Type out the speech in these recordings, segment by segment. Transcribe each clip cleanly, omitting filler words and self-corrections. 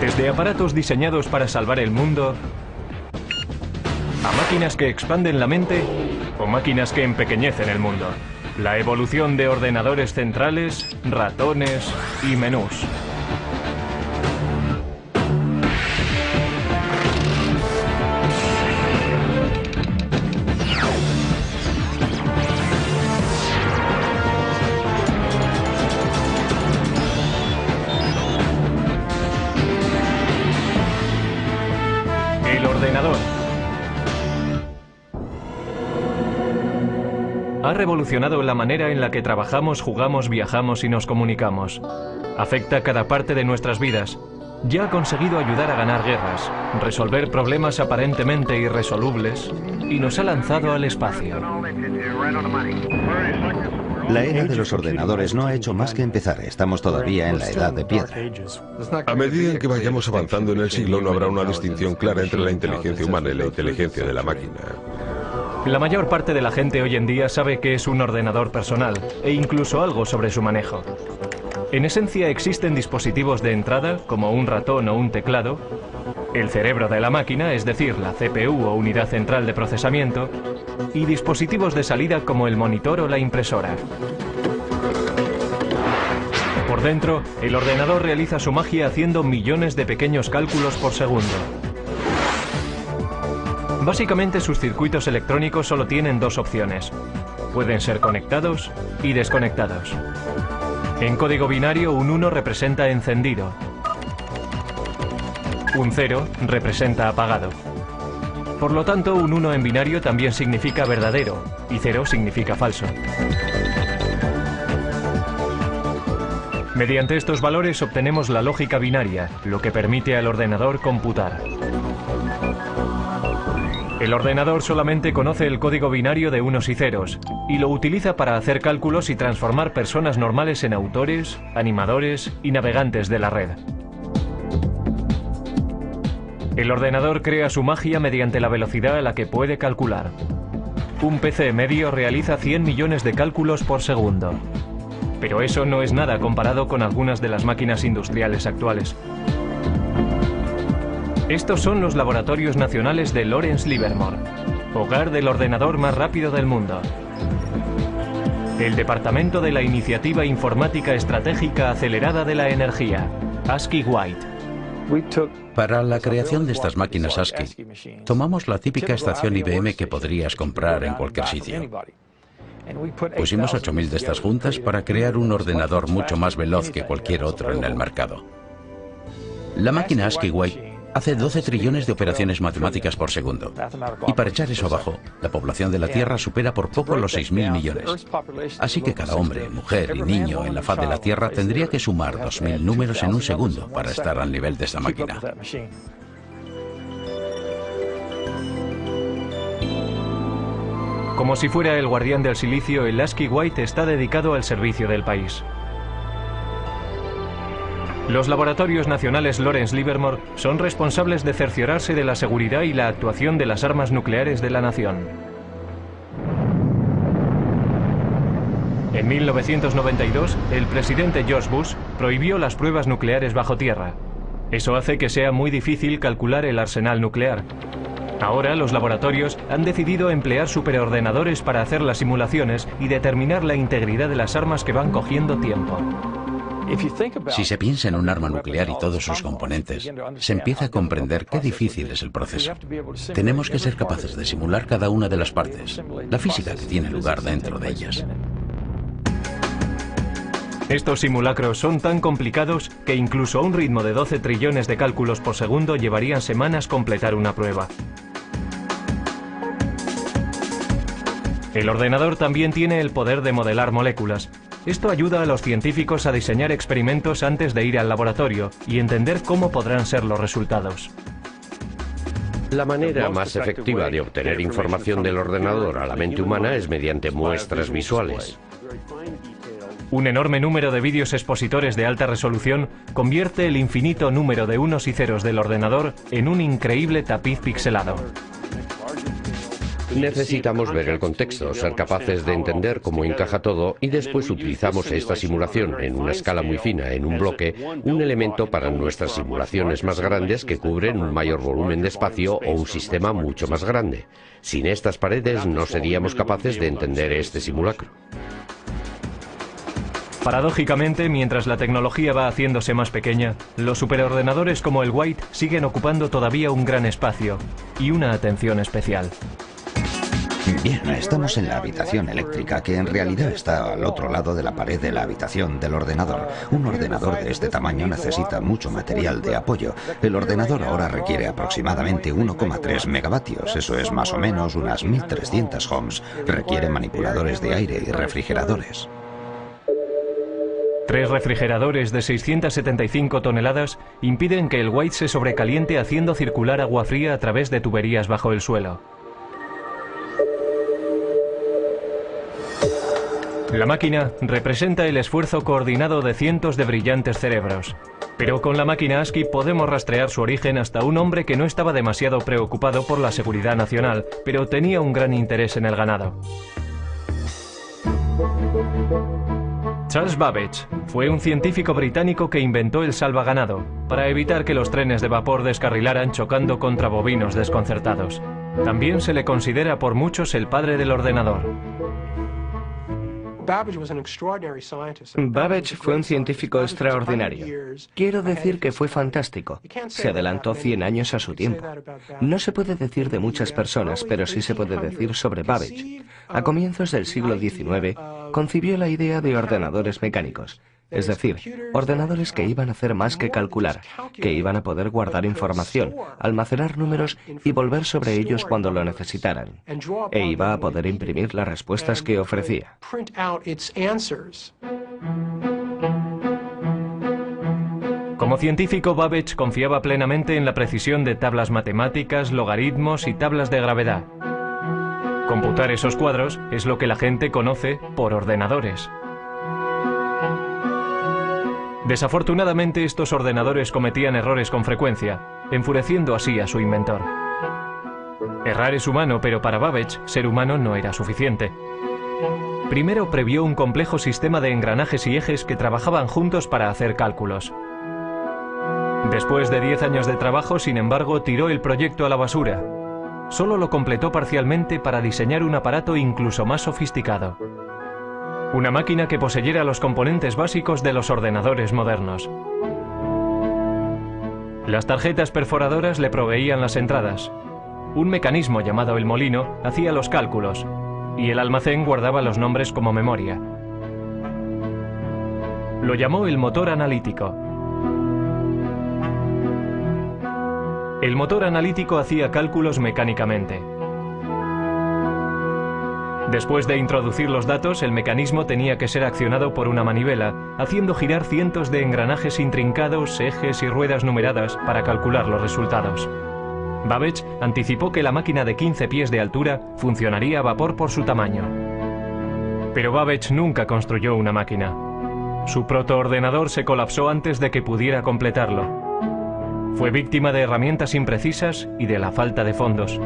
Desde aparatos diseñados para salvar el mundo, a máquinas que expanden la mente o máquinas que empequeñecen el mundo. La evolución de ordenadores centrales, ratones y menús. El ordenador ha revolucionado la manera en la que trabajamos, jugamos, viajamos y nos comunicamos. Afecta cada parte de nuestras vidas. Ya ha conseguido ayudar a ganar guerras, resolver problemas aparentemente irresolubles y nos ha lanzado al espacio. La era de los ordenadores no ha hecho más que empezar. Estamos todavía en la edad de piedra. A medida en que vayamos avanzando en el siglo, no habrá una distinción clara entre la inteligencia humana y la inteligencia de la máquina. La mayor parte de la gente hoy en día sabe qué es un ordenador personal e incluso algo sobre su manejo. En esencia existen dispositivos de entrada, como un ratón o un teclado, el cerebro de la máquina, es decir, la CPU o unidad central de procesamiento, y dispositivos de salida como el monitor o la impresora. Por dentro, el ordenador realiza su magia haciendo millones de pequeños cálculos por segundo. Básicamente sus circuitos electrónicos solo tienen dos opciones. Pueden ser conectados y desconectados. En código binario, un 1 representa encendido. Un 0 representa apagado. Por lo tanto, un 1 en binario también significa verdadero y 0 significa falso. Mediante estos valores obtenemos la lógica binaria, lo que permite al ordenador computar. El ordenador solamente conoce el código binario de unos y ceros y lo utiliza para hacer cálculos y transformar personas normales en autores, animadores y navegantes de la red. El ordenador crea su magia mediante la velocidad a la que puede calcular. Un PC medio realiza 100 millones de cálculos por segundo. Pero eso no es nada comparado con algunas de las máquinas industriales actuales. Estos son los laboratorios nacionales de Lawrence Livermore, hogar del ordenador más rápido del mundo. El Departamento de la Iniciativa Informática Estratégica Acelerada de la Energía, ASCII White. Para la creación de estas máquinas ASCII, tomamos la típica estación IBM que podrías comprar en cualquier sitio. Pusimos 8000 de estas juntas para crear un ordenador mucho más veloz que cualquier otro en el mercado. La máquina ASCII White hace 12 trillones de operaciones matemáticas por segundo. Y para echar eso abajo, la población de la Tierra supera por poco los 6.000 millones. Así que cada hombre, mujer y niño en la faz de la Tierra tendría que sumar 2000 números en un segundo para estar al nivel de esta máquina. Como si fuera el guardián del silicio, el ASCII White está dedicado al servicio del país. Los laboratorios nacionales Lawrence Livermore son responsables de cerciorarse de la seguridad y la actuación de las armas nucleares de la nación. En 1992, el presidente George Bush prohibió las pruebas nucleares bajo tierra. Eso hace que sea muy difícil calcular el arsenal nuclear. Ahora los laboratorios han decidido emplear superordenadores para hacer las simulaciones y determinar la integridad de las armas que van cogiendo tiempo. Si se piensa en un arma nuclear y todos sus componentes, se empieza a comprender qué difícil es el proceso. Tenemos que ser capaces de simular cada una de las partes, la física que tiene lugar dentro de ellas. Estos simulacros son tan complicados que incluso a un ritmo de 12 trillones de cálculos por segundo llevarían semanas completar una prueba. El ordenador también tiene el poder de modelar moléculas. Esto ayuda a los científicos a diseñar experimentos antes de ir al laboratorio y entender cómo podrán ser los resultados. La manera más efectiva de obtener información del ordenador a la mente humana es mediante muestras visuales. Un enorme número de vídeos expositores de alta resolución convierte el infinito número de unos y ceros del ordenador en un increíble tapiz pixelado. Necesitamos ver el contexto, ser capaces de entender cómo encaja todo y después utilizamos esta simulación en una escala muy fina, en un bloque, un elemento para nuestras simulaciones más grandes que cubren un mayor volumen de espacio o un sistema mucho más grande. Sin estas paredes no seríamos capaces de entender este simulacro. Paradójicamente, mientras la tecnología va haciéndose más pequeña, los superordenadores como el White siguen ocupando todavía un gran espacio y una atención especial. Bien, estamos en la habitación eléctrica, que en realidad está al otro lado de la pared de la habitación del ordenador. Un ordenador de este tamaño necesita mucho material de apoyo. El ordenador ahora requiere aproximadamente 1,3 megavatios, eso es más o menos unas 1300 ohms. Requiere manipuladores de aire y refrigeradores. 3 refrigeradores de 675 toneladas impiden que el White se sobrecaliente haciendo circular agua fría a través de tuberías bajo el suelo. La máquina representa el esfuerzo coordinado de cientos de brillantes cerebros. Pero con la máquina ASCII podemos rastrear su origen hasta un hombre que no estaba demasiado preocupado por la seguridad nacional, pero tenía un gran interés en el ganado. Charles Babbage fue un científico británico que inventó el salvaganado para evitar que los trenes de vapor descarrilaran chocando contra bovinos desconcertados. También se le considera por muchos el padre del ordenador. Babbage fue un científico extraordinario. Quiero decir que fue fantástico. Se adelantó 100 años a su tiempo. No se puede decir de muchas personas, pero sí se puede decir sobre Babbage. A comienzos del siglo XIX, concibió la idea de ordenadores mecánicos. Es decir, ordenadores que iban a hacer más que calcular, que iban a poder guardar información, almacenar números y volver sobre ellos cuando lo necesitaran. E iba a poder imprimir las respuestas que ofrecía. Como científico, Babbage confiaba plenamente en la precisión de tablas matemáticas, logaritmos y tablas de gravedad. Computar esos cuadros es lo que la gente conoce por ordenadores. Desafortunadamente, estos ordenadores cometían errores con frecuencia, enfureciendo así a su inventor. Errar es humano, pero para Babbage, ser humano no era suficiente. Primero previó un complejo sistema de engranajes y ejes que trabajaban juntos para hacer cálculos. Después de 10 años de trabajo, sin embargo, tiró el proyecto a la basura. Solo lo completó parcialmente para diseñar un aparato incluso más sofisticado. Una máquina que poseyera los componentes básicos de los ordenadores modernos. Las tarjetas perforadoras le proveían las entradas. Un mecanismo llamado el molino hacía los cálculos y el almacén guardaba los nombres como memoria. Lo llamó el motor analítico. El motor analítico hacía cálculos mecánicamente. Después de introducir los datos, el mecanismo tenía que ser accionado por una manivela, haciendo girar cientos de engranajes intrincados, ejes y ruedas numeradas para calcular los resultados. Babbage anticipó que la máquina de 15 pies de altura funcionaría a vapor por su tamaño. Pero Babbage nunca construyó una máquina. Su protoordenador se colapsó antes de que pudiera completarlo. Fue víctima de herramientas imprecisas y de la falta de fondos.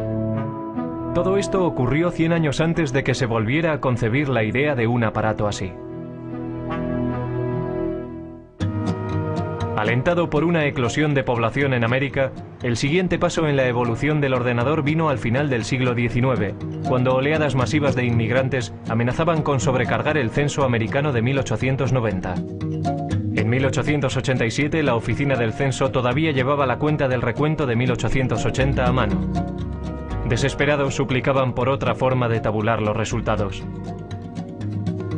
Todo esto ocurrió 100 años antes de que se volviera a concebir la idea de un aparato así. Alentado por una eclosión de población en América, el siguiente paso en la evolución del ordenador vino al final del siglo XIX, cuando oleadas masivas de inmigrantes amenazaban con sobrecargar el censo americano de 1890. En 1887, la oficina del censo todavía llevaba la cuenta del recuento de 1880 a mano. Desesperados suplicaban por otra forma de tabular los resultados.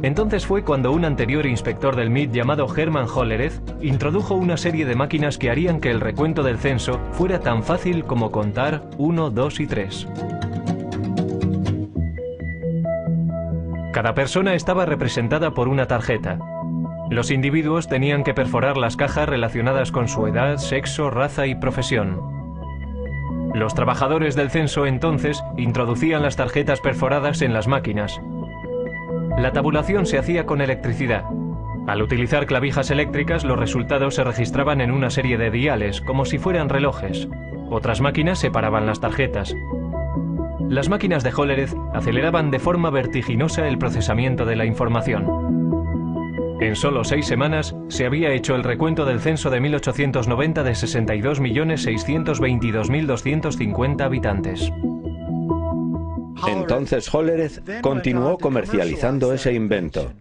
Entonces fue cuando un anterior inspector del MIT llamado Hermann Hollerith introdujo una serie de máquinas que harían que el recuento del censo fuera tan fácil como contar 1, 2 y 3. Cada persona estaba representada por una tarjeta. Los individuos tenían que perforar las cajas relacionadas con su edad, sexo, raza y profesión. Los trabajadores del censo entonces introducían las tarjetas perforadas en las máquinas. La tabulación se hacía con electricidad. Al utilizar clavijas eléctricas, los resultados se registraban en una serie de diales, como si fueran relojes. Otras máquinas separaban las tarjetas. Las máquinas de Hollerith aceleraban de forma vertiginosa el procesamiento de la información. En solo 6 semanas se había hecho el recuento del censo de 1890 de 62.622.250 habitantes. Entonces Hollerith continuó comercializando ese invento.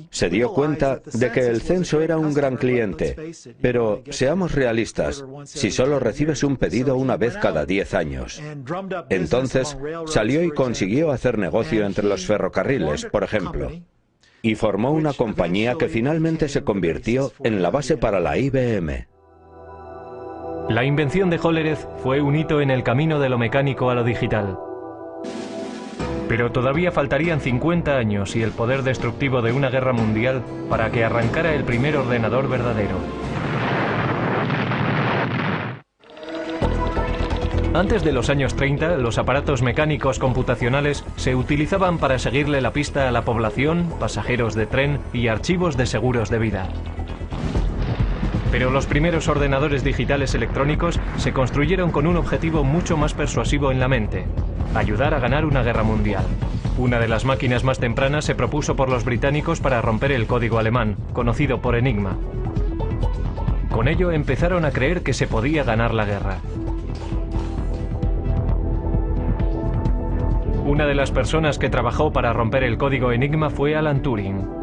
Se dio cuenta de que el censo era un gran cliente, pero seamos realistas, si solo recibes un pedido una vez cada 10 años. Entonces salió y consiguió hacer negocio entre los ferrocarriles, por ejemplo, y formó una compañía que finalmente se convirtió en la base para la IBM. La invención de Hollerith fue un hito en el camino de lo mecánico a lo digital. Pero todavía faltarían 50 años y el poder destructivo de una guerra mundial para que arrancara el primer ordenador verdadero. Antes de los años 30, los aparatos mecánicos computacionales se utilizaban para seguirle la pista a la población, pasajeros de tren y archivos de seguros de vida. Pero los primeros ordenadores digitales electrónicos se construyeron con un objetivo mucho más persuasivo en la mente: ayudar a ganar una guerra mundial. Una de las máquinas más tempranas se propuso por los británicos para romper el código alemán, conocido por Enigma. Con ello empezaron a creer que se podía ganar la guerra. Una de las personas que trabajó para romper el código Enigma fue Alan Turing.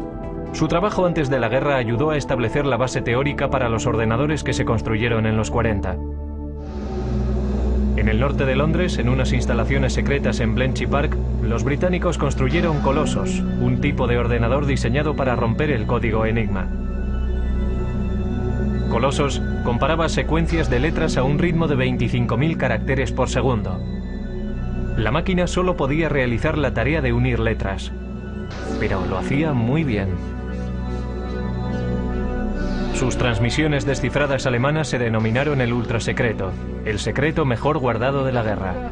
Su trabajo antes de la guerra ayudó a establecer la base teórica para los ordenadores que se construyeron en los 40. En el norte de Londres, en unas instalaciones secretas en Bletchley Park, los británicos construyeron Colossus, un tipo de ordenador diseñado para romper el código Enigma. Colossus comparaba secuencias de letras a un ritmo de 25.000 caracteres por segundo. La máquina solo podía realizar la tarea de unir letras, pero lo hacía muy bien. Sus transmisiones descifradas alemanas se denominaron el ultrasecreto, el secreto mejor guardado de la guerra.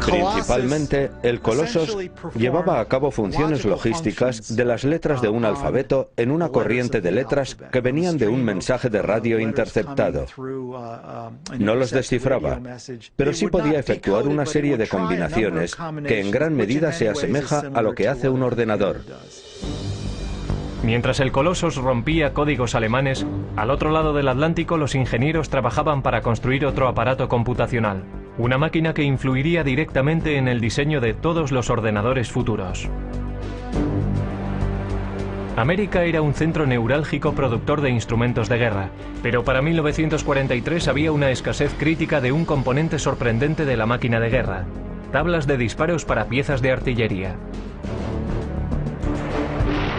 Principalmente, el Colossus llevaba a cabo funciones logísticas de las letras de un alfabeto en una corriente de letras que venían de un mensaje de radio interceptado. No los descifraba, pero sí podía efectuar una serie de combinaciones que en gran medida se asemeja a lo que hace un ordenador. Mientras el Colossus rompía códigos alemanes, al otro lado del Atlántico los ingenieros trabajaban para construir otro aparato computacional, una máquina que influiría directamente en el diseño de todos los ordenadores futuros. América era un centro neurálgico productor de instrumentos de guerra, pero para 1943 había una escasez crítica de un componente sorprendente de la máquina de guerra: tablas de disparos para piezas de artillería.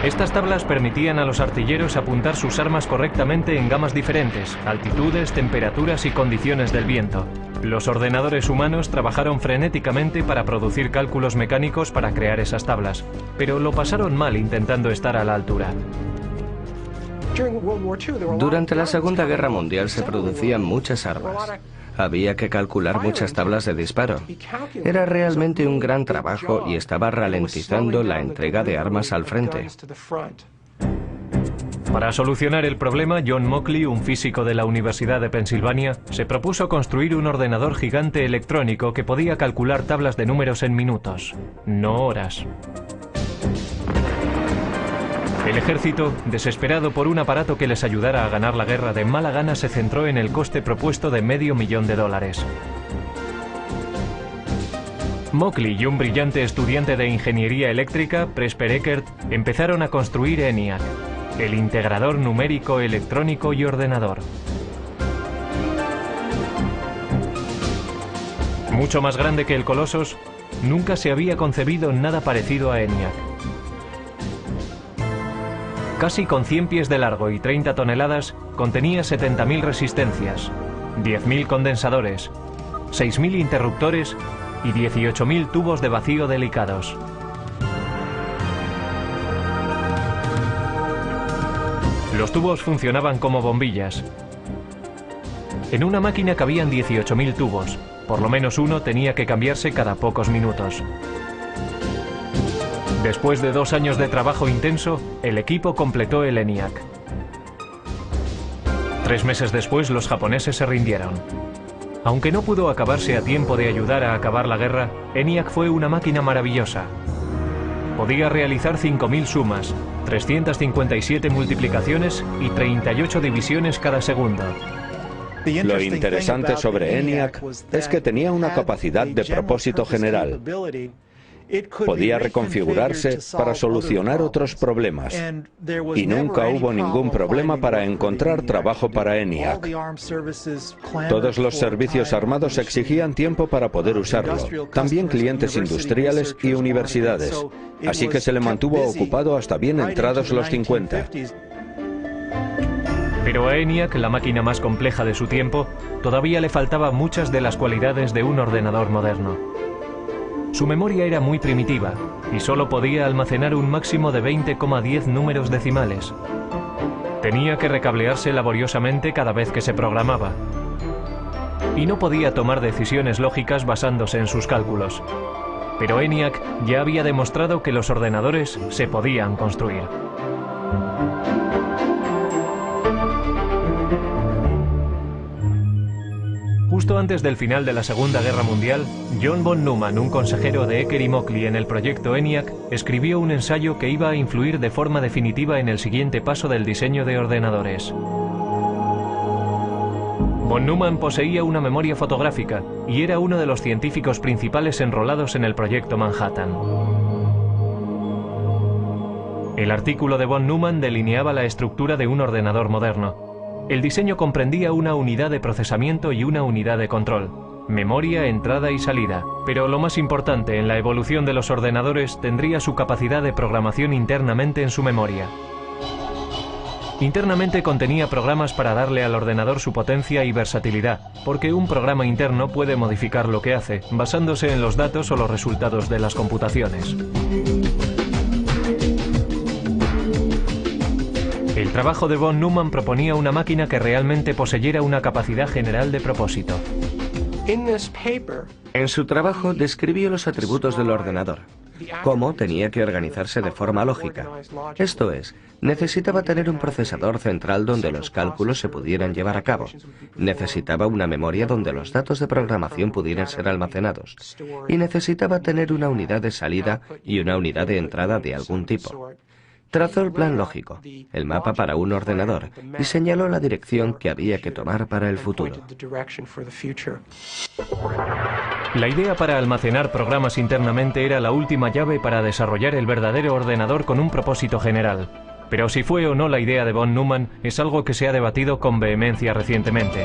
Estas tablas permitían a los artilleros apuntar sus armas correctamente en gamas diferentes, altitudes, temperaturas y condiciones del viento. Los ordenadores humanos trabajaron frenéticamente para producir cálculos mecánicos para crear esas tablas, pero lo pasaron mal intentando estar a la altura. Durante la Segunda Guerra Mundial se producían muchas armas. Había que calcular muchas tablas de disparo. Era realmente un gran trabajo y estaba ralentizando la entrega de armas al frente. Para solucionar el problema, John Mauchly, un físico de la Universidad de Pensilvania, se propuso construir un ordenador gigante electrónico que podía calcular tablas de números en minutos, no horas. El ejército, desesperado por un aparato que les ayudara a ganar la guerra, de mala gana se centró en el coste propuesto de $500,000. Mauchly y un brillante estudiante de ingeniería eléctrica, Presper Eckert, empezaron a construir ENIAC, el integrador numérico, electrónico y ordenador. Mucho más grande que el Colossus, nunca se había concebido nada parecido a ENIAC. Casi con 100 pies de largo y 30 toneladas, contenía 70.000 resistencias, 10.000 condensadores, 6.000 interruptores y 18.000 tubos de vacío delicados. Los tubos funcionaban como bombillas. En una máquina cabían 18.000 tubos, por lo menos uno tenía que cambiarse cada pocos minutos. Después de 2 años de trabajo intenso, el equipo completó el ENIAC. 3 meses después, los japoneses se rindieron. Aunque no pudo acabarse a tiempo de ayudar a acabar la guerra, ENIAC fue una máquina maravillosa. Podía realizar 5.000 sumas, 357 multiplicaciones y 38 divisiones cada segundo. Lo interesante sobre ENIAC es que tenía una capacidad de propósito general. Podía reconfigurarse para solucionar otros problemas. Y nunca hubo ningún problema para encontrar trabajo para ENIAC. Todos los servicios armados exigían tiempo para poder usarlo, también clientes industriales y universidades. Así que se le mantuvo ocupado hasta bien entrados los 50. Pero a ENIAC, la máquina más compleja de su tiempo, todavía le faltaban muchas de las cualidades de un ordenador moderno. Su memoria era muy primitiva y solo podía almacenar un máximo de 20,10 números decimales. Tenía que recablearse laboriosamente cada vez que se programaba. Y no podía tomar decisiones lógicas basándose en sus cálculos. Pero ENIAC ya había demostrado que los ordenadores se podían construir. Justo antes del final de la Segunda Guerra Mundial, John von Neumann, un consejero de Ecker y Moseley en el proyecto ENIAC, escribió un ensayo que iba a influir de forma definitiva en el siguiente paso del diseño de ordenadores. Von Neumann poseía una memoria fotográfica y era uno de los científicos principales enrolados en el proyecto Manhattan. El artículo de von Neumann delineaba la estructura de un ordenador moderno. El diseño comprendía una unidad de procesamiento y una unidad de control, memoria, entrada y salida. Pero lo más importante en la evolución de los ordenadores tendría su capacidad de programación internamente en su memoria. Internamente contenía programas para darle al ordenador su potencia y versatilidad, porque un programa interno puede modificar lo que hace, basándose en los datos o los resultados de las computaciones. El trabajo de von Neumann proponía una máquina que realmente poseyera una capacidad general de propósito. En su trabajo describió los atributos del ordenador, cómo tenía que organizarse de forma lógica. Esto es, necesitaba tener un procesador central donde los cálculos se pudieran llevar a cabo. Necesitaba una memoria donde los datos de programación pudieran ser almacenados. Y necesitaba tener una unidad de salida y una unidad de entrada de algún tipo. Trazó el plan lógico, el mapa para un ordenador, y señaló la dirección que había que tomar para el futuro. La idea para almacenar programas internamente era la última llave para desarrollar el verdadero ordenador con un propósito general. Pero si fue o no la idea de von Neumann es algo que se ha debatido con vehemencia recientemente.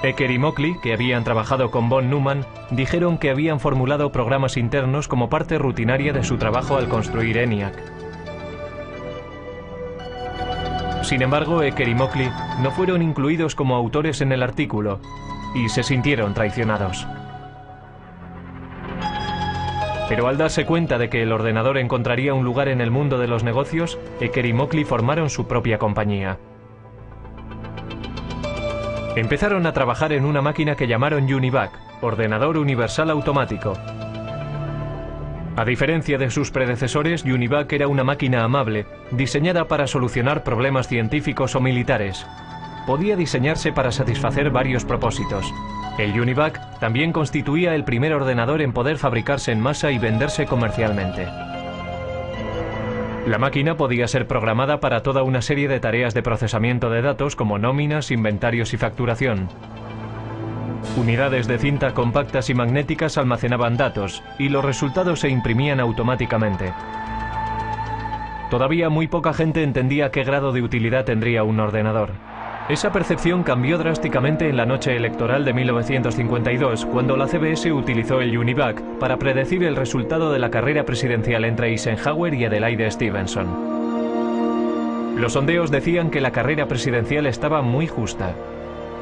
Ecker y Moseley, que habían trabajado con von Neumann, dijeron que habían formulado programas internos como parte rutinaria de su trabajo al construir ENIAC. Sin embargo, Ecker y Moseley no fueron incluidos como autores en el artículo y se sintieron traicionados. Pero al darse cuenta de que el ordenador encontraría un lugar en el mundo de los negocios, Ecker y Moseley formaron su propia compañía. Empezaron a trabajar en una máquina que llamaron UNIVAC, Ordenador Universal Automático. A diferencia de sus predecesores, UNIVAC era una máquina amable, diseñada para solucionar problemas científicos o militares. Podía diseñarse para satisfacer varios propósitos. El UNIVAC también constituía el primer ordenador en poder fabricarse en masa y venderse comercialmente. La máquina podía ser programada para toda una serie de tareas de procesamiento de datos como nóminas, inventarios y facturación. Unidades de cinta compactas y magnéticas almacenaban datos y los resultados se imprimían automáticamente. Todavía muy poca gente entendía qué grado de utilidad tendría un ordenador. Esa percepción cambió drásticamente en la noche electoral de 1952, cuando la CBS utilizó el UNIVAC para predecir el resultado de la carrera presidencial entre Eisenhower y Adelaide Stevenson. Los sondeos decían que la carrera presidencial estaba muy justa.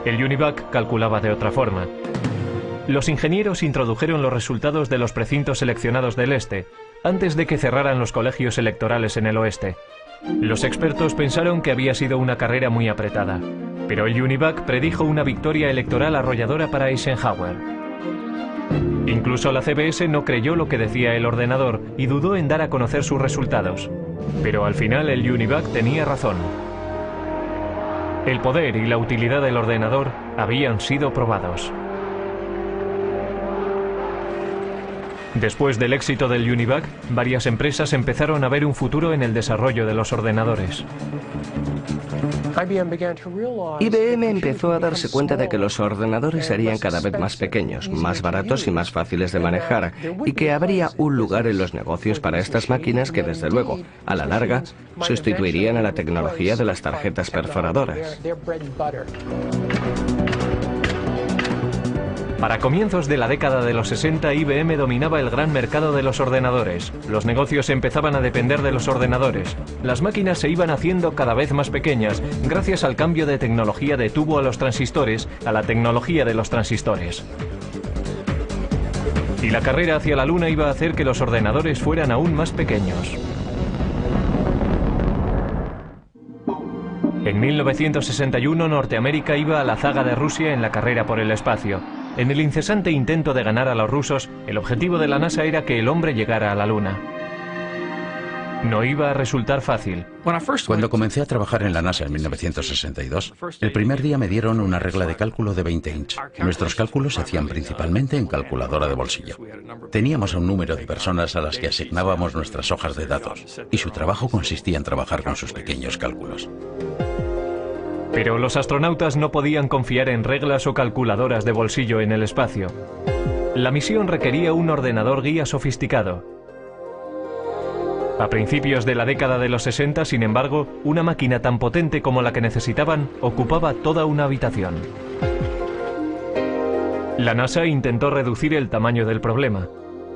El UNIVAC calculaba de otra forma. Los ingenieros introdujeron los resultados de los precintos seleccionados del este, antes de que cerraran los colegios electorales en el oeste. Los expertos pensaron que había sido una carrera muy apretada, pero el UNIVAC predijo una victoria electoral arrolladora para Eisenhower. Incluso la CBS no creyó lo que decía el ordenador y dudó en dar a conocer sus resultados. Pero al final el UNIVAC tenía razón. El poder y la utilidad del ordenador habían sido probados. Después del éxito del Univac, varias empresas empezaron a ver un futuro en el desarrollo de los ordenadores. IBM empezó a darse cuenta de que los ordenadores serían cada vez más pequeños, más baratos y más fáciles de manejar, y que habría un lugar en los negocios para estas máquinas que, desde luego, a la larga, sustituirían a la tecnología de las tarjetas perforadoras. Para comienzos de la década de los 60, IBM dominaba el gran mercado de los ordenadores. Los negocios empezaban a depender de los ordenadores. Las máquinas se iban haciendo cada vez más pequeñas, gracias al cambio de tecnología de tubo a los transistores, a la tecnología de los transistores. Y la carrera hacia la Luna iba a hacer que los ordenadores fueran aún más pequeños. En 1961, Norteamérica iba a la zaga de Rusia en la carrera por el espacio. En el incesante intento de ganar a los rusos, el objetivo de la NASA era que el hombre llegara a la Luna. No iba a resultar fácil. Cuando comencé a trabajar en la NASA en 1962, el primer día me dieron una regla de cálculo de 20 inch. Nuestros cálculos se hacían principalmente en calculadora de bolsillo. Teníamos un número de personas a las que asignábamos nuestras hojas de datos, y su trabajo consistía en trabajar con sus pequeños cálculos. Pero los astronautas no podían confiar en reglas o calculadoras de bolsillo en el espacio. La misión requería un ordenador guía sofisticado. A principios de la década de los 60, sin embargo, una máquina tan potente como la que necesitaban ocupaba toda una habitación. La NASA intentó reducir el tamaño del problema.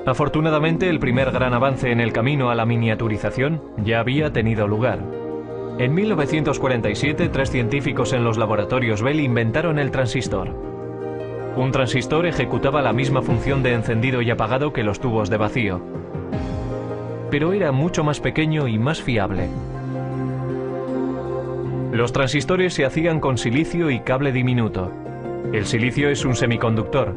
Afortunadamente, el primer gran avance en el camino a la miniaturización ya había tenido lugar. En 1947, 3 científicos en los laboratorios Bell inventaron el transistor. Un transistor ejecutaba la misma función de encendido y apagado que los tubos de vacío, pero era mucho más pequeño y más fiable. Los transistores se hacían con silicio y cable diminuto. El silicio es un semiconductor.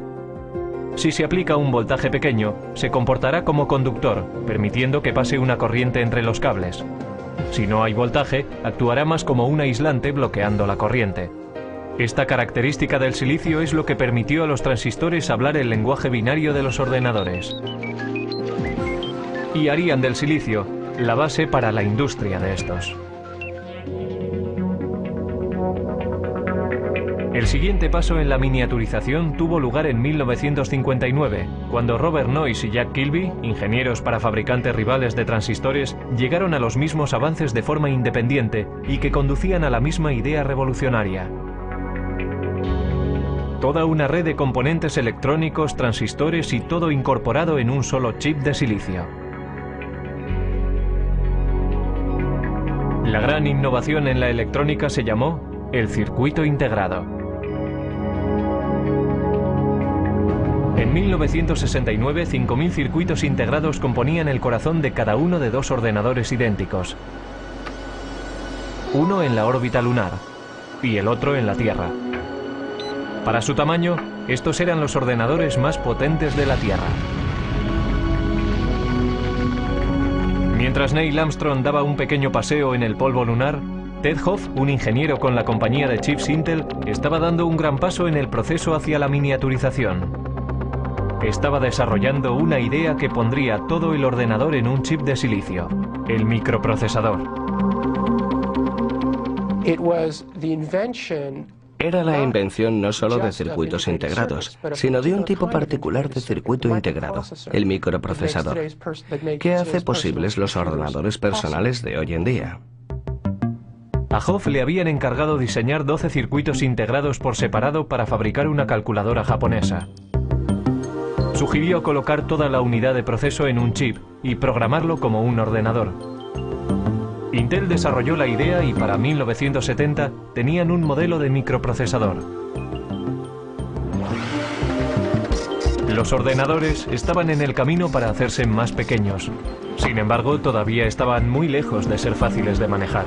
Si se aplica un voltaje pequeño, se comportará como conductor, permitiendo que pase una corriente entre los cables. Si no hay voltaje, actuará más como un aislante bloqueando la corriente. Esta característica del silicio es lo que permitió a los transistores hablar el lenguaje binario de los ordenadores. Y harían del silicio la base para la industria de estos. El siguiente paso en la miniaturización tuvo lugar en 1959, cuando Robert Noyce y Jack Kilby, ingenieros para fabricantes rivales de transistores, llegaron a los mismos avances de forma independiente y que conducían a la misma idea revolucionaria. Toda una red de componentes electrónicos, transistores y todo incorporado en un solo chip de silicio. La gran innovación en la electrónica se llamó el circuito integrado. En 1969, 5.000 circuitos integrados componían el corazón de cada uno de 2 ordenadores idénticos. Uno en la órbita lunar y el otro en la Tierra. Para su tamaño, estos eran los ordenadores más potentes de la Tierra. Mientras Neil Armstrong daba un pequeño paseo en el polvo lunar, Ted Hoff, un ingeniero con la compañía de chips Intel, estaba dando un gran paso en el proceso hacia la miniaturización. Estaba desarrollando una idea que pondría todo el ordenador en un chip de silicio, el microprocesador. Era la invención no solo de circuitos integrados, sino de un tipo particular de circuito integrado, el microprocesador, que hace posibles los ordenadores personales de hoy en día. A Hoff le habían encargado diseñar 12 circuitos integrados por separado para fabricar una calculadora japonesa. Sugirió colocar toda la unidad de proceso en un chip y programarlo como un ordenador. Intel desarrolló la idea y para 1970 tenían un modelo de microprocesador. Los ordenadores estaban en el camino para hacerse más pequeños. Sin embargo, todavía estaban muy lejos de ser fáciles de manejar.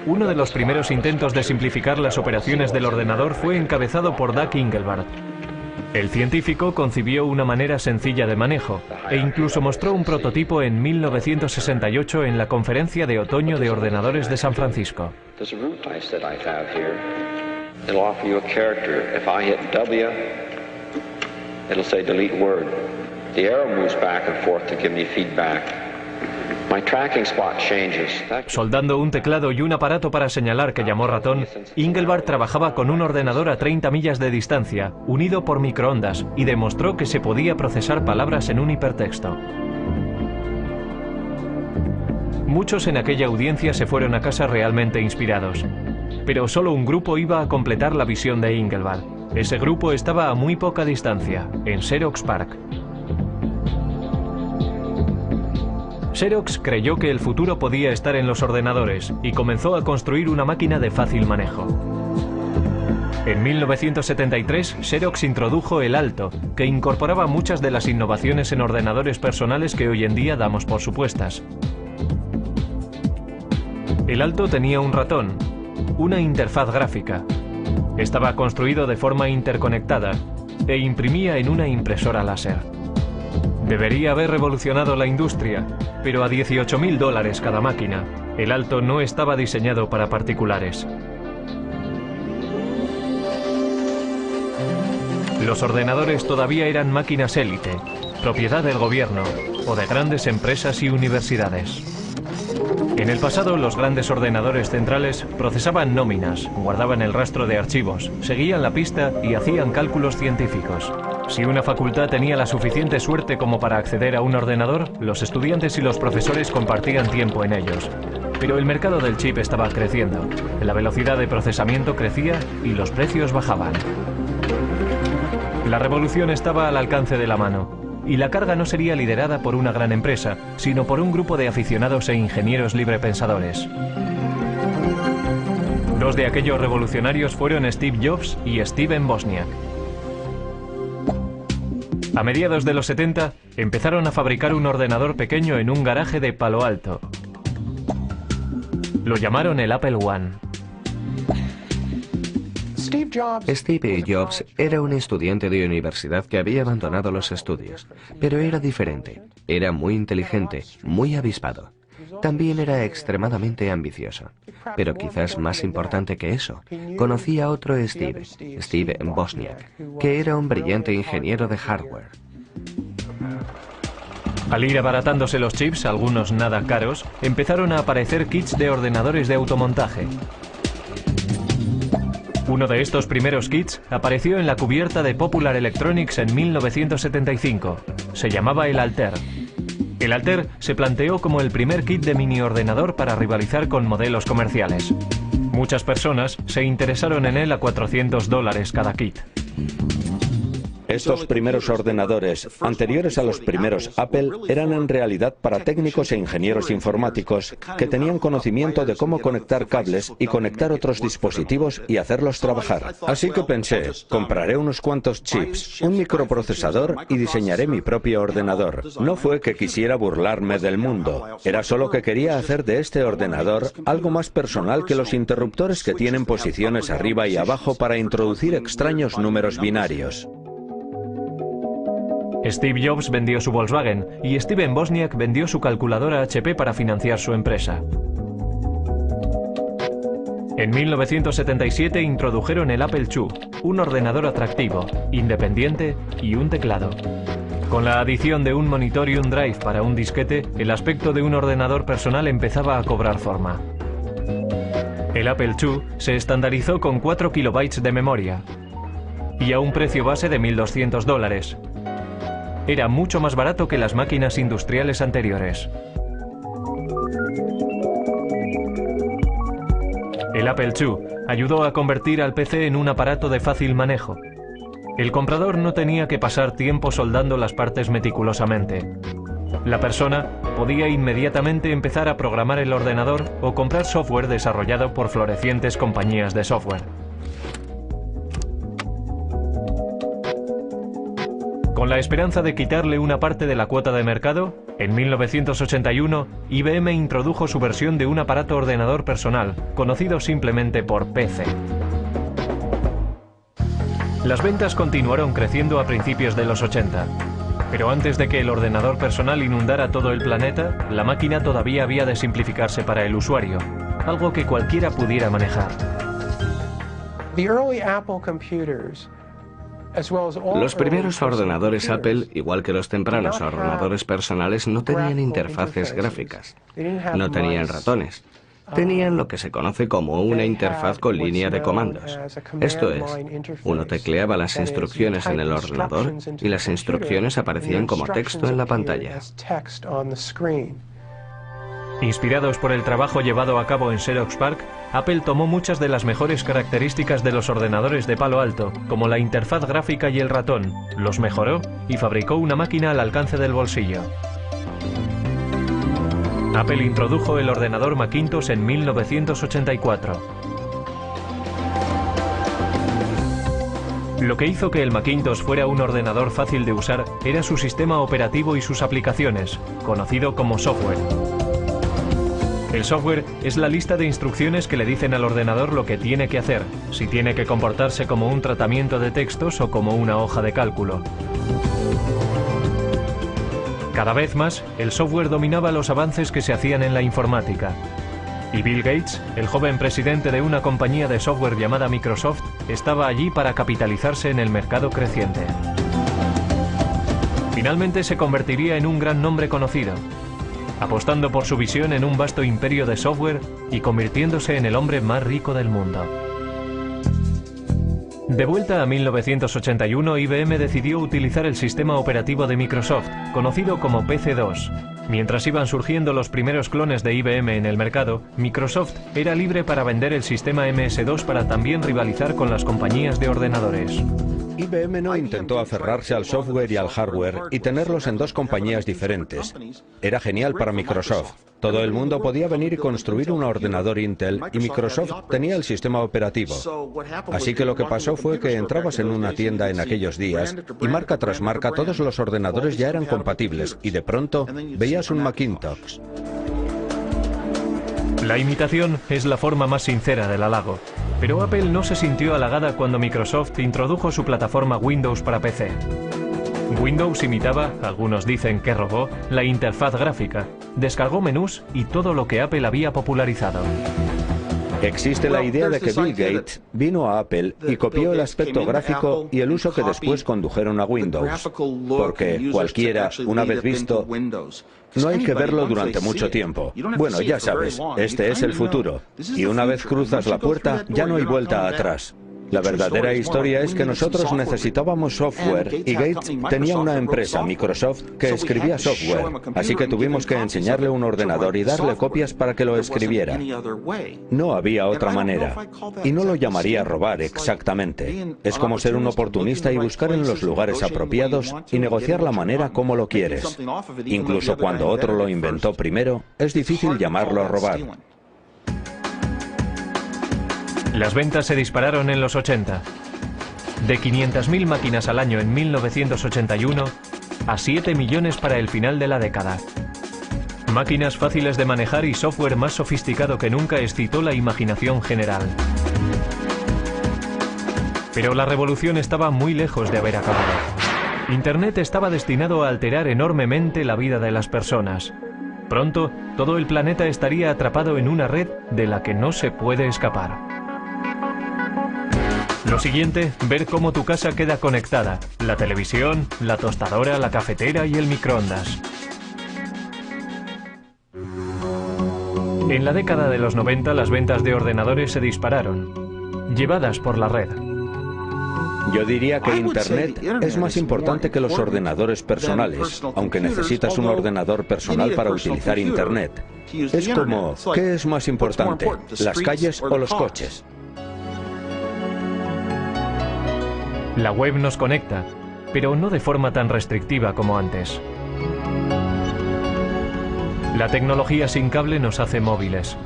Uno de los primeros intentos de simplificar las operaciones del ordenador fue encabezado por Doug Engelbart. El científico concibió una manera sencilla de manejo e incluso mostró un prototipo en 1968 en la Conferencia de Otoño de Ordenadores de San Francisco. Soldando un teclado y un aparato para señalar que llamó ratón, Engelbart trabajaba con un ordenador a 30 millas de distancia, unido por microondas, y demostró que se podía procesar palabras en un hipertexto. Muchos en aquella audiencia se fueron a casa realmente inspirados, pero solo un grupo iba a completar la visión de Engelbart. Ese grupo estaba a muy poca distancia, en Xerox PARC. Xerox creyó que el futuro podía estar en los ordenadores y comenzó a construir una máquina de fácil manejo. En 1973, Xerox introdujo el Alto, que incorporaba muchas de las innovaciones en ordenadores personales que hoy en día damos por supuestas. El Alto tenía un ratón, una interfaz gráfica, estaba construido de forma interconectada e imprimía en una impresora láser. Debería haber revolucionado la industria, pero a $18.000 cada máquina. El Alto no estaba diseñado para particulares. Los ordenadores todavía eran máquinas élite, propiedad del gobierno o de grandes empresas y universidades. En el pasado, los grandes ordenadores centrales procesaban nóminas, guardaban el rastro de archivos, seguían la pista y hacían cálculos científicos. Si una facultad tenía la suficiente suerte como para acceder a un ordenador, los estudiantes y los profesores compartían tiempo en ellos. Pero el mercado del chip estaba creciendo, la velocidad de procesamiento crecía y los precios bajaban. La revolución estaba al alcance de la mano, y la carga no sería liderada por una gran empresa, sino por un grupo de aficionados e ingenieros librepensadores. Dos de aquellos revolucionarios fueron Steve Jobs y Steven Wozniak. A mediados de los 70, empezaron a fabricar un ordenador pequeño en un garaje de Palo Alto. Lo llamaron el Apple I. Steve Jobs era un estudiante de universidad que había abandonado los estudios, pero era diferente. Era muy inteligente, muy avispado. También era extremadamente ambicioso. Pero quizás más importante que eso, conocía a otro Steve Wozniak, que era un brillante ingeniero de hardware. Al ir abaratándose los chips, algunos nada caros, empezaron a aparecer kits de ordenadores de automontaje. Uno de estos primeros kits apareció en la cubierta de Popular Electronics en 1975. Se llamaba el Altair. El Altair se planteó como el primer kit de mini ordenador para rivalizar con modelos comerciales. Muchas personas se interesaron en él a $400 cada kit. Estos primeros ordenadores, anteriores a los primeros Apple, eran en realidad para técnicos e ingenieros informáticos que tenían conocimiento de cómo conectar cables y conectar otros dispositivos y hacerlos trabajar. Así que pensé, compraré unos cuantos chips, un microprocesador y diseñaré mi propio ordenador. No fue que quisiera burlarme del mundo, era solo que quería hacer de este ordenador algo más personal que los interruptores que tienen posiciones arriba y abajo para introducir extraños números binarios. Steve Jobs vendió su Volkswagen y Steven Wozniak vendió su calculadora HP para financiar su empresa. En 1977 introdujeron el Apple II, un ordenador atractivo, independiente y un teclado. Con la adición de un monitor y un drive para un disquete, el aspecto de un ordenador personal empezaba a cobrar forma. El Apple II se estandarizó con 4 kilobytes de memoria y a un precio base de $1.200. Era mucho más barato que las máquinas industriales anteriores. El Apple II ayudó a convertir al PC en un aparato de fácil manejo. El comprador no tenía que pasar tiempo soldando las partes meticulosamente. La persona podía inmediatamente empezar a programar el ordenador o comprar software desarrollado por florecientes compañías de software. Con la esperanza de quitarle una parte de la cuota de mercado, en 1981 IBM introdujo su versión de un aparato ordenador personal, conocido simplemente por PC. Las ventas continuaron creciendo a principios de los 80. Pero antes de que el ordenador personal inundara todo el planeta, la máquina todavía había de simplificarse para el usuario, algo que cualquiera pudiera manejar. Los primeros ordenadores Apple, igual que los tempranos ordenadores personales, no tenían interfaces gráficas, no tenían ratones. Tenían lo que se conoce como una interfaz con línea de comandos. Esto es, uno tecleaba las instrucciones en el ordenador y las instrucciones aparecían como texto en la pantalla. Inspirados por el trabajo llevado a cabo en Xerox PARC, Apple tomó muchas de las mejores características de los ordenadores de Palo Alto, como la interfaz gráfica y el ratón, los mejoró y fabricó una máquina al alcance del bolsillo. Apple introdujo el ordenador Macintosh en 1984. Lo que hizo que el Macintosh fuera un ordenador fácil de usar era su sistema operativo y sus aplicaciones, conocido como software. El software es la lista de instrucciones que le dicen al ordenador lo que tiene que hacer, si tiene que comportarse como un tratamiento de textos o como una hoja de cálculo. Cada vez más, el software dominaba los avances que se hacían en la informática. Y Bill Gates, el joven presidente de una compañía de software llamada Microsoft, estaba allí para capitalizarse en el mercado creciente. Finalmente se convertiría en un gran nombre conocido, apostando por su visión en un vasto imperio de software y convirtiéndose en el hombre más rico del mundo. De vuelta a 1981, IBM decidió utilizar el sistema operativo de Microsoft, conocido como PC-2. Mientras iban surgiendo los primeros clones de IBM en el mercado, Microsoft era libre para vender el sistema MS-2 para también rivalizar con las compañías de ordenadores. IBM no intentó aferrarse al software y al hardware y tenerlos en dos compañías diferentes. Era genial para Microsoft. Todo el mundo podía venir y construir un ordenador Intel y Microsoft tenía el sistema operativo. Así que lo que pasó fue que entrabas en una tienda en aquellos días y marca tras marca todos los ordenadores ya eran compatibles y de pronto veías un Macintosh. La imitación es la forma más sincera del halago, pero Apple no se sintió halagada cuando Microsoft introdujo su plataforma Windows para PC. Windows imitaba, algunos dicen que robó, la interfaz gráfica, descargó menús y todo lo que Apple había popularizado. Existe la idea de que Bill Gates vino a Apple y copió el aspecto gráfico y el uso que después condujeron a Windows, porque cualquiera, una vez visto, no hay que verlo durante mucho tiempo. Bueno, ya sabes, este es el futuro, y una vez cruzas la puerta, ya no hay vuelta atrás. La verdadera historia es que nosotros necesitábamos software y Gates tenía una empresa, Microsoft, que escribía software, así que tuvimos que enseñarle un ordenador y darle copias para que lo escribiera. No había otra manera. Y no lo llamaría robar exactamente. Es como ser un oportunista y buscar en los lugares apropiados y negociar la manera como lo quieres. Incluso cuando otro lo inventó primero, es difícil llamarlo robar. Las ventas se dispararon en los 80. De 500.000 máquinas al año en 1981 a 7 millones para el final de la década. Máquinas fáciles de manejar y software más sofisticado que nunca excitó la imaginación general. Pero la revolución estaba muy lejos de haber acabado. Internet estaba destinado a alterar enormemente la vida de las personas. Pronto, todo el planeta estaría atrapado en una red de la que no se puede escapar. Lo siguiente, ver cómo tu casa queda conectada. La televisión, la tostadora, la cafetera y el microondas. En la década de los 90 las ventas de ordenadores se dispararon, llevadas por la red. Yo diría que Internet es más importante que los ordenadores personales, aunque necesitas un ordenador personal para utilizar Internet. Es como, ¿qué es más importante? ¿Las calles o los coches? La web nos conecta, pero no de forma tan restrictiva como antes. La tecnología sin cable nos hace móviles.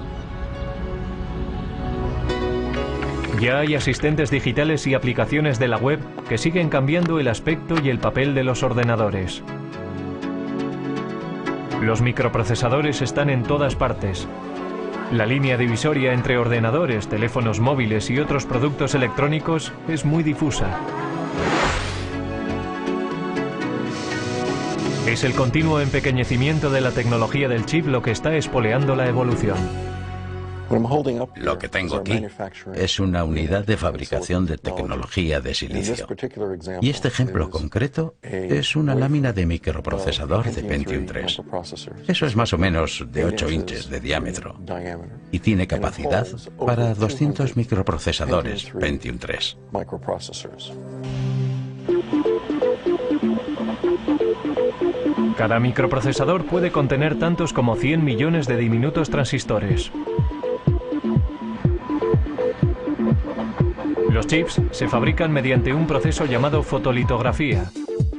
Ya hay asistentes digitales y aplicaciones de la web que siguen cambiando el aspecto y el papel de los ordenadores. Los microprocesadores están en todas partes. La línea divisoria entre ordenadores, teléfonos móviles y otros productos electrónicos es muy difusa. Es el continuo empequeñecimiento de la tecnología del chip lo que está espoleando la evolución. Lo que tengo aquí es una unidad de fabricación de tecnología de silicio. Y este ejemplo concreto es una lámina de microprocesador de Pentium 3. Eso es más o menos de 8 inches de diámetro. Y tiene capacidad para 200 microprocesadores Pentium 3. Cada microprocesador puede contener tantos como 100 millones de diminutos transistores. Los chips se fabrican mediante un proceso llamado fotolitografía.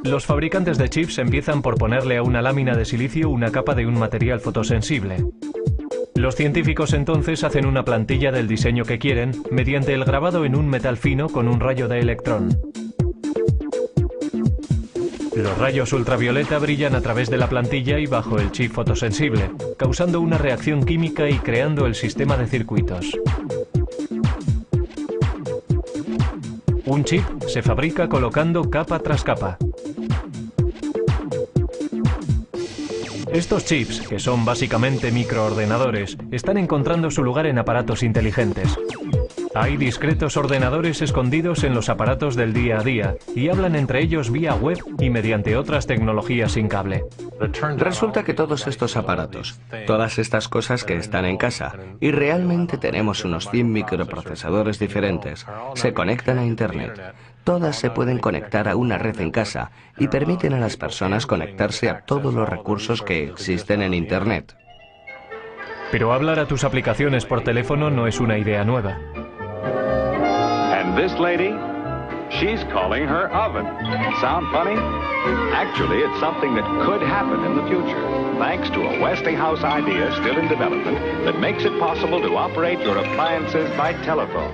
Los fabricantes de chips empiezan por ponerle a una lámina de silicio una capa de un material fotosensible. Los científicos entonces hacen una plantilla del diseño que quieren mediante el grabado en un metal fino con un rayo de electrón. Los rayos ultravioleta brillan a través de la plantilla y bajo el chip fotosensible, causando una reacción química y creando el sistema de circuitos. Un chip se fabrica colocando capa tras capa. Estos chips, que son básicamente microordenadores, están encontrando su lugar en aparatos inteligentes. Hay discretos ordenadores escondidos en los aparatos del día a día y hablan entre ellos vía web y mediante otras tecnologías sin cable. Resulta que todos estos aparatos, todas estas cosas que están en casa, y realmente tenemos unos 100 microprocesadores diferentes, se conectan a Internet. Todas se pueden conectar a una red en casa y permiten a las personas conectarse a todos los recursos que existen en Internet. Pero hablar a tus aplicaciones por teléfono no es una idea nueva. And this lady, she's calling her oven. Sound funny? Actually, it's something that could happen in the future, thanks to a Westinghouse idea still in development that makes it possible to operate your appliances by telephone.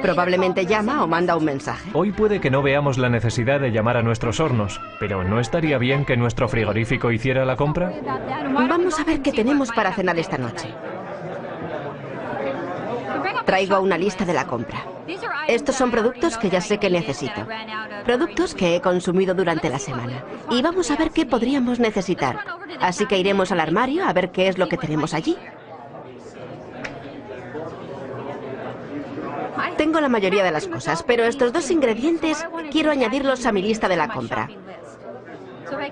Probablemente llama o manda un mensaje. Hoy puede que no veamos la necesidad de llamar a nuestros hornos, pero ¿no estaría bien que nuestro frigorífico hiciera la compra? Vamos a ver qué tenemos para cenar esta noche. Traigo una lista de la compra. Estos son productos que ya sé que necesito. Productos que he consumido durante la semana. Y vamos a ver qué podríamos necesitar. Así que iremos al armario a ver qué es lo que tenemos allí. Tengo la mayoría de las cosas, pero estos dos ingredientes quiero añadirlos a mi lista de la compra.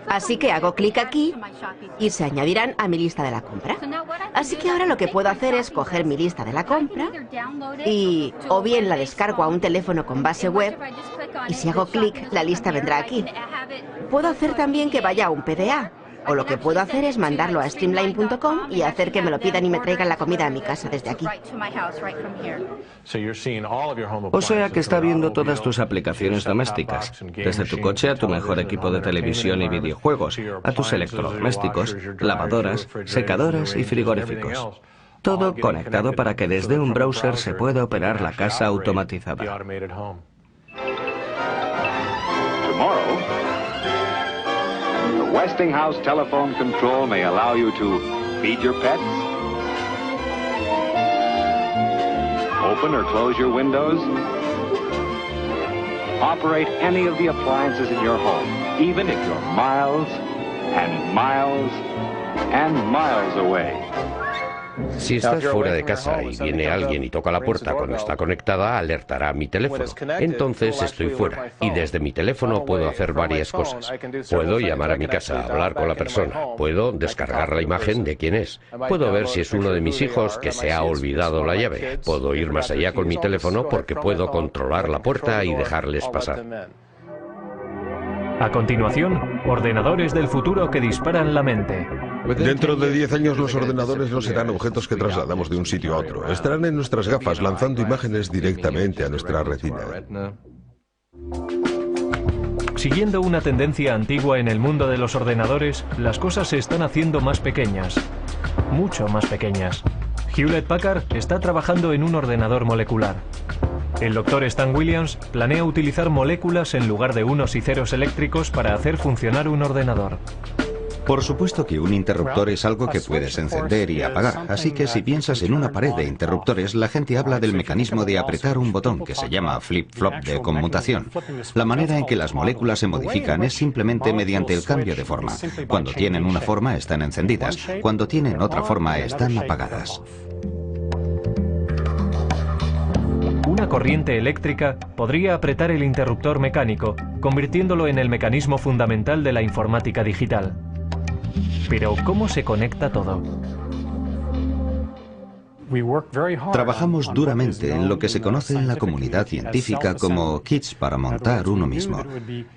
Así que hago clic aquí y se añadirán a mi lista de la compra. Así que ahora lo que puedo hacer es coger mi lista de la compra y o bien la descargo a un teléfono con base web y si hago clic la lista vendrá aquí. Puedo hacer también que vaya a un PDA. O lo que puedo hacer es mandarlo a streamline.com y hacer que me lo pidan y me traigan la comida a mi casa desde aquí. O sea que está viendo todas tus aplicaciones domésticas, desde tu coche a tu mejor equipo de televisión y videojuegos, a tus electrodomésticos, lavadoras, secadoras y frigoríficos. Todo conectado para que desde un browser se pueda operar la casa automatizada. Westinghouse telephone control may allow you to feed your pets, open or close your windows, operate any of the appliances in your home, even if you're miles and miles and miles away. Si estás fuera de casa y viene alguien y toca la puerta cuando está conectada, alertará a mi teléfono. Entonces estoy fuera y desde mi teléfono puedo hacer varias cosas. Puedo llamar a mi casa, hablar con la persona, puedo descargar la imagen de quién es, puedo ver si es uno de mis hijos que se ha olvidado la llave, puedo ir más allá con mi teléfono porque puedo controlar la puerta y dejarles pasar. A continuación, ordenadores del futuro que disparan la mente. Dentro de 10 años los ordenadores no serán objetos que trasladamos de un sitio a otro. Estarán en nuestras gafas lanzando imágenes directamente a nuestra retina. Siguiendo una tendencia antigua en el mundo de los ordenadores, las cosas se están haciendo más pequeñas. Mucho más pequeñas. Hewlett-Packard está trabajando en un ordenador molecular. El Dr. Stan Williams planea utilizar moléculas en lugar de unos y ceros eléctricos para hacer funcionar un ordenador. Por supuesto que un interruptor es algo que puedes encender y apagar, así que si piensas en una pared de interruptores, la gente habla del mecanismo de apretar un botón que se llama flip-flop de conmutación. La manera en que las moléculas se modifican es simplemente mediante el cambio de forma. Cuando tienen una forma están encendidas, cuando tienen otra forma están apagadas. Una corriente eléctrica podría apretar el interruptor mecánico, convirtiéndolo en el mecanismo fundamental de la informática digital. Pero, ¿cómo se conecta todo? Trabajamos duramente en lo que se conoce en la comunidad científica como kits para montar uno mismo.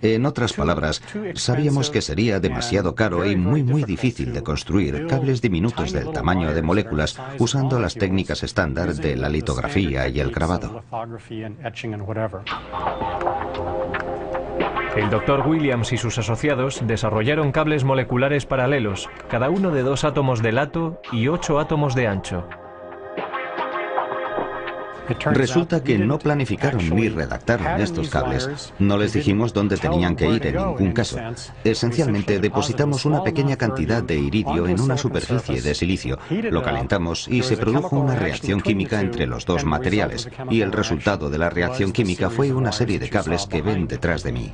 En otras palabras, sabíamos que sería demasiado caro y muy difícil de construir cables diminutos del tamaño de moléculas usando las técnicas estándar de la litografía y el grabado. El Dr. Williams y sus asociados desarrollaron cables moleculares paralelos, cada uno de 2 átomos de lato y 8 átomos de ancho. Resulta que no planificaron ni redactaron estos cables. No les dijimos dónde tenían que ir en ningún caso. Esencialmente depositamos una pequeña cantidad de iridio en una superficie de silicio, lo calentamos y se produjo una reacción química entre los dos materiales. Y el resultado de la reacción química fue una serie de cables que ven detrás de mí.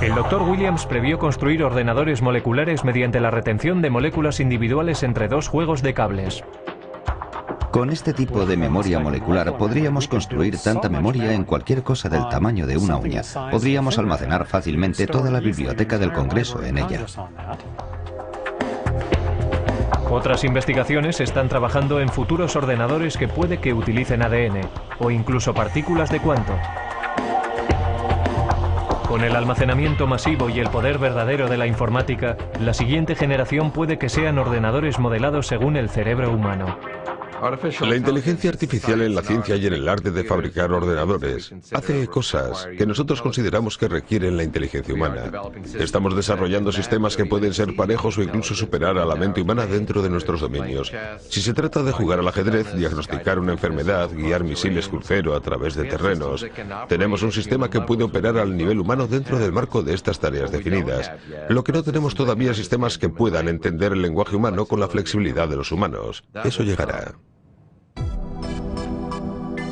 El Dr. Williams previó construir ordenadores moleculares mediante la retención de moléculas individuales entre 2 juegos de cables. Con este tipo de memoria molecular podríamos construir tanta memoria en cualquier cosa del tamaño de una uña. Podríamos almacenar fácilmente toda la biblioteca del Congreso en ella. Otras investigaciones están trabajando en futuros ordenadores que puede que utilicen ADN o incluso partículas de cuanto. Con el almacenamiento masivo y el poder verdadero de la informática, la siguiente generación puede que sean ordenadores modelados según el cerebro humano. La inteligencia artificial en la ciencia y en el arte de fabricar ordenadores hace cosas que nosotros consideramos que requieren la inteligencia humana. Estamos desarrollando sistemas que pueden ser parejos o incluso superar a la mente humana dentro de nuestros dominios. Si se trata de jugar al ajedrez, diagnosticar una enfermedad, guiar misiles crucero a través de terrenos, tenemos un sistema que puede operar al nivel humano dentro del marco de estas tareas definidas. Lo que no tenemos todavía es sistemas que puedan entender el lenguaje humano con la flexibilidad de los humanos. Eso llegará.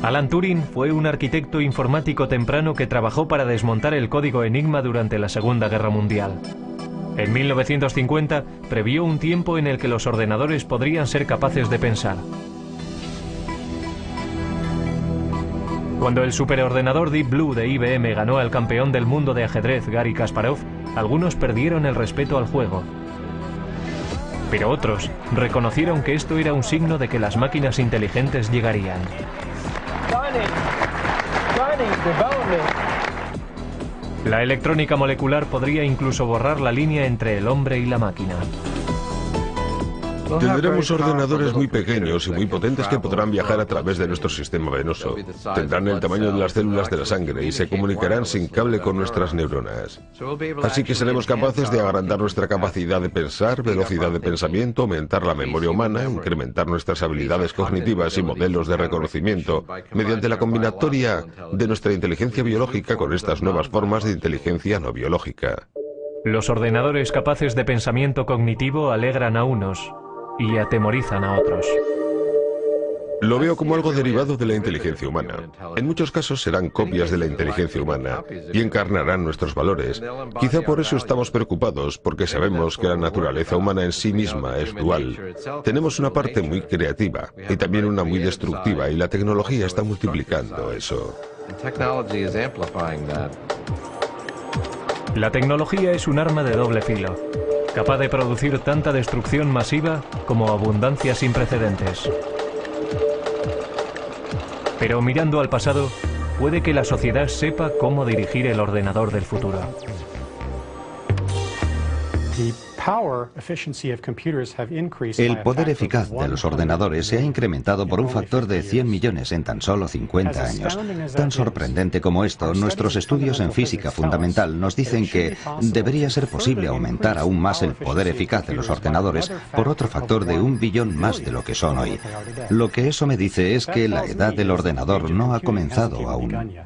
Alan Turing fue un arquitecto informático temprano que trabajó para desmontar el código Enigma durante la Segunda Guerra Mundial. En 1950 previó un tiempo en el que los ordenadores podrían ser capaces de pensar. Cuando el superordenador Deep Blue de IBM ganó al campeón del mundo de ajedrez Garry Kasparov, algunos perdieron el respeto al juego. Pero otros reconocieron que esto era un signo de que las máquinas inteligentes llegarían. La electrónica molecular podría incluso borrar la línea entre el hombre y la máquina. Tendremos ordenadores muy pequeños y muy potentes que podrán viajar a través de nuestro sistema venoso. Tendrán el tamaño de las células de la sangre y se comunicarán sin cable con nuestras neuronas. Así que seremos capaces de agrandar nuestra capacidad de pensar, velocidad de pensamiento, aumentar la memoria humana, incrementar nuestras habilidades cognitivas y modelos de reconocimiento mediante la combinatoria de nuestra inteligencia biológica con estas nuevas formas de inteligencia no biológica. Los ordenadores capaces de pensamiento cognitivo alegran a unos y atemorizan a otros. Lo veo como algo derivado de la inteligencia humana. En muchos casos serán copias de la inteligencia humana y encarnarán nuestros valores. Quizá por eso estamos preocupados, porque sabemos que la naturaleza humana en sí misma es dual. Tenemos una parte muy creativa y también una muy destructiva, y la tecnología está multiplicando eso. La tecnología es un arma de doble filo, capaz de producir tanta destrucción masiva como abundancia sin precedentes. Pero mirando al pasado, puede que la sociedad sepa cómo dirigir el ordenador del futuro. El poder eficaz de los ordenadores se ha incrementado por un factor de 100 millones en tan solo 50 años. Tan sorprendente como esto, nuestros estudios en física fundamental nos dicen que debería ser posible aumentar aún más el poder eficaz de los ordenadores por otro factor de 1 billón más de lo que son hoy. Lo que eso me dice es que la edad del ordenador no ha comenzado aún.